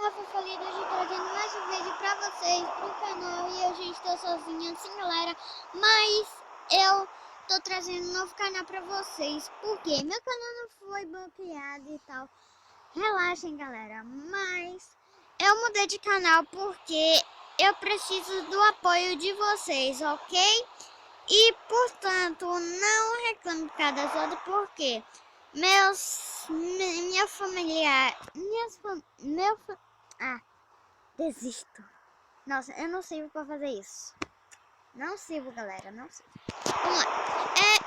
Rafa Falido, hoje trazendo mais um vídeo pra vocês pro canal. E hoje estou sozinha, assim galera, mas eu tô trazendo um novo canal pra vocês, porque meu canal não foi bloqueado e tal. Relaxem galera, mas eu mudei de canal porque eu preciso do apoio de vocês, ok? E portanto, não reclame por causa das outras, porque minha familiar, desisto. Nossa, eu não sirvo pra fazer isso. Não sirvo, galera, não sirvo. Vamos lá.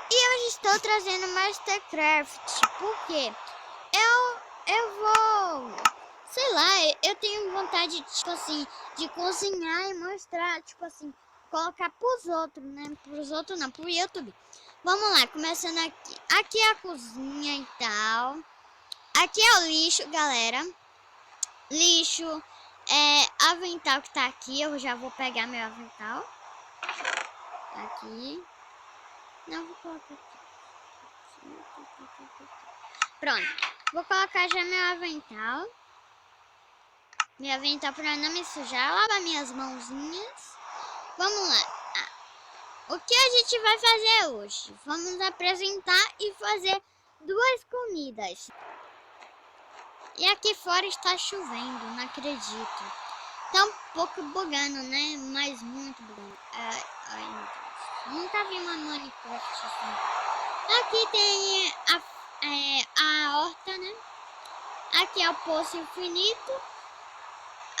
E hoje estou trazendo Mastercraft, porque eu vou, sei lá, eu tenho vontade, tipo assim, de cozinhar e mostrar, tipo assim, colocar pros outros, né? Pros outros não, pro YouTube. Vamos lá, começando aqui. Aqui é a cozinha e tal. Aqui é o lixo, galera. Lixo, avental que tá aqui. Eu já vou pegar meu avental. Aqui. Não, vou colocar aqui. Pronto. Vou colocar já meu avental. Meu avental pra não me sujar. Lavar minhas mãozinhas. Vamos lá. O que a gente vai fazer hoje? Vamos apresentar e fazer duas comidas. E aqui fora está chovendo, não acredito. Tá um pouco bugando, né? Mas muito bugando. Ai, meu Deus. Nunca vi uma Minecraft assim. Aqui tem a horta, né? Aqui é o poço infinito.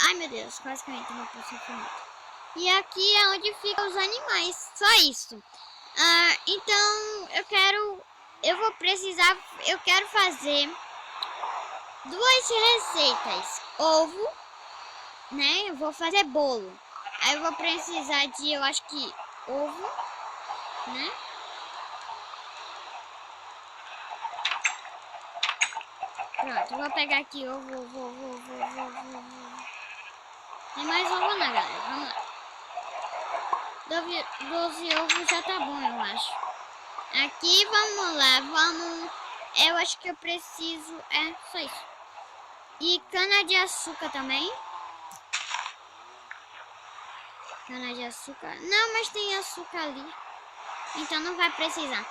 Ai, meu Deus, quase caí no poço infinito. E aqui é onde ficam os animais. Só isso. Então, eu quero fazer duas receitas. Ovo, né? Eu vou fazer bolo. Aí eu vou precisar de, eu acho que ovo, né? Pronto, eu vou pegar aqui ovo. Tem mais ovo na galera, vamos lá. 12 ovos já tá bom, eu acho. Aqui, vamos lá, eu acho que eu preciso, só isso. E cana de açúcar também. Cana de açúcar. Não, mas tem açúcar ali. Então não vai precisar.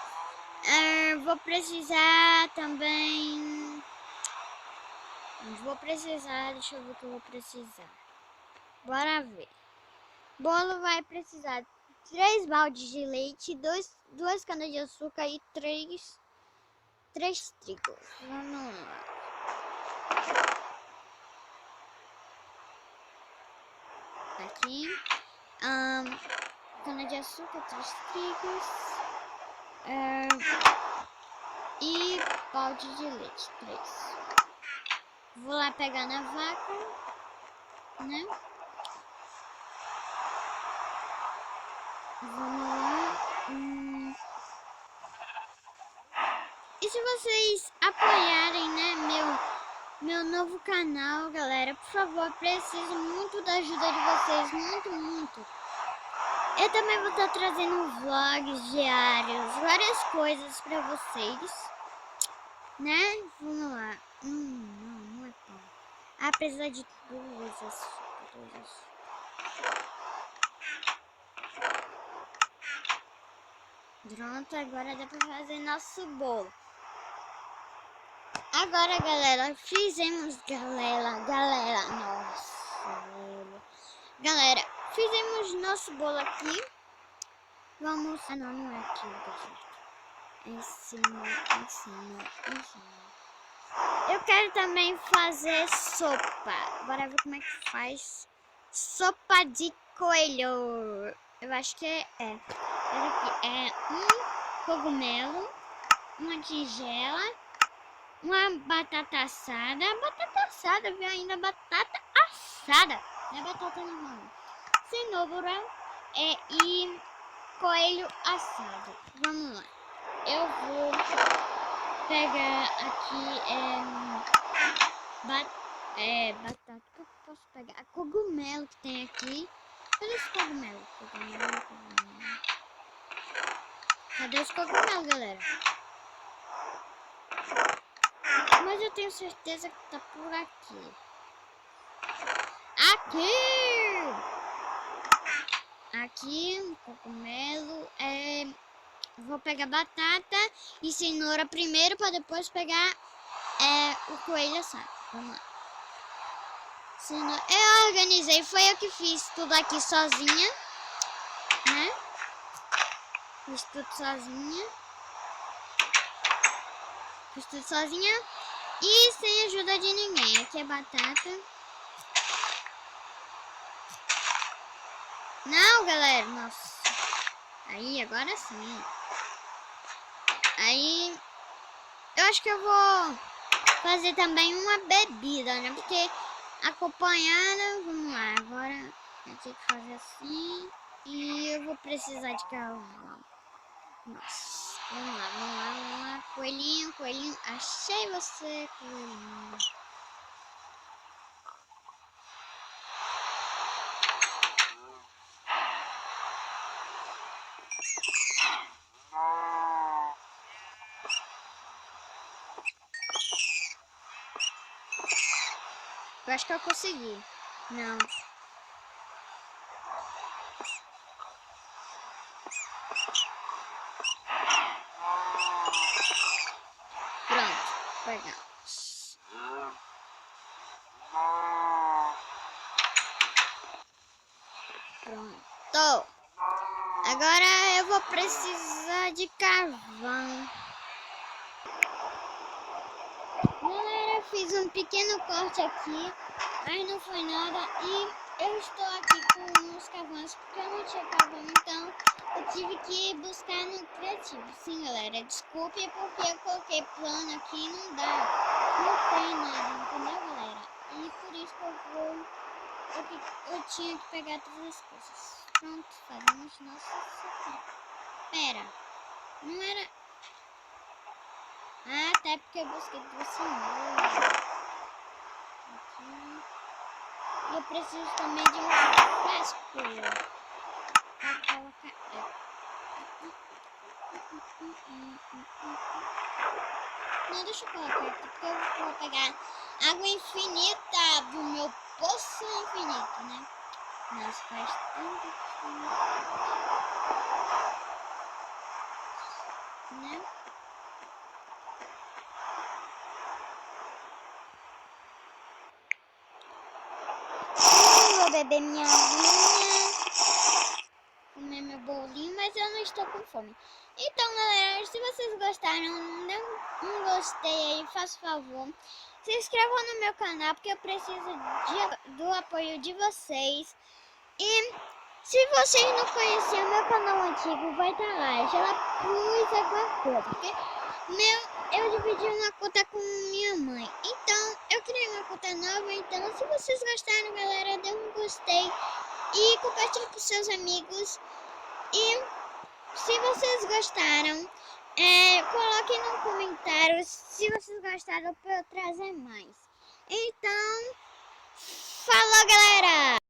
Vou precisar também. Deixa eu ver o que eu vou precisar. Bora ver. Bolo vai precisar 3 baldes de leite, 2 canas de açúcar e 3 trigos. Vamos lá. Aqui. Cana de açúcar, 3 trigos. E balde de leite, 3. Vou lá pegar na vaca, né? Vamos lá. E se vocês apoiarem, né, meu novo canal, galera, por favor, preciso muito da ajuda de vocês, muito. Eu também vou estar trazendo vlogs diários, várias coisas pra vocês, né? Vamos lá. Não é bom. Apesar de duas açúcar. Pronto, agora dá pra fazer nosso bolo. Agora, galera, fizemos, galera, fizemos nosso bolo aqui. Vamos, não é aqui, em cima. Eu quero também fazer sopa. Bora ver como é que faz sopa de coelho. Eu acho que esse aqui é um cogumelo, uma tigela, uma batata assada. Batata assada, viu ainda? Batata assada. Não é batata normal. Cenoura e coelho assado. Vamos lá. Eu vou pegar aqui batata. O que eu posso pegar? A cogumelo que tem aqui. Cadê esse cogumelo? Cogumelo. Cadê os cogumelos, galera? Mas eu tenho certeza que tá por aqui. Aqui, um cogumelo. Vou pegar batata e cenoura primeiro para depois pegar o coelho assado. Vamos lá. Eu organizei, foi eu que fiz tudo aqui sozinha, né? Fiz tudo sozinha. E sem ajuda de ninguém. Aqui é batata. Não, galera. Nossa. Aí, agora sim. Aí, eu acho que eu vou fazer também uma bebida, né? Porque acompanhada, vamos lá. Agora, eu tenho que fazer assim. E eu vou precisar de carvão. Nossa. Vamos lá. Coelhinho. Achei você, coelhinho. Eu acho que eu consegui. Não. Pronto. Pegamos. Pronto. Agora eu vou precisar de carvão. Galera, fiz um pequeno corte aqui, mas não foi nada. E eu estou aqui com uns carvões porque eu não tinha carvão, então eu tive que buscar no criativo. Sim, galera, desculpe porque eu coloquei plano aqui e não dá. Não tem nada, entendeu, galera? E por isso que eu tinha que pegar todas as coisas. Pronto, fazemos nosso secreto. Pera, não era... Ah, até porque eu busquei do cenoura. Aqui. E eu preciso também de um frasco pra colocar... Não, deixa eu colocar aqui, porque eu vou pegar água infinita do meu poço infinito, né? Nossa, faz tanto frio. Né? Vou beber minha aguinha, comer meu bolinho, mas eu não estou com fome. Então, galera, se vocês gostaram, dê um gostei aí, faça favor. Se inscrevam no meu canal, porque eu preciso do apoio de vocês. E se vocês não conheciam meu canal antigo, vai estar lá. Já pus alguma coisa, porque eu dividi uma conta com minha mãe. Então, eu criei uma conta nova. Então, se vocês gostaram, galera, dê um gostei e compartilhe com seus amigos. E se vocês gostaram, coloquem no comentário se vocês gostaram para eu trazer mais. Então, falou, galera!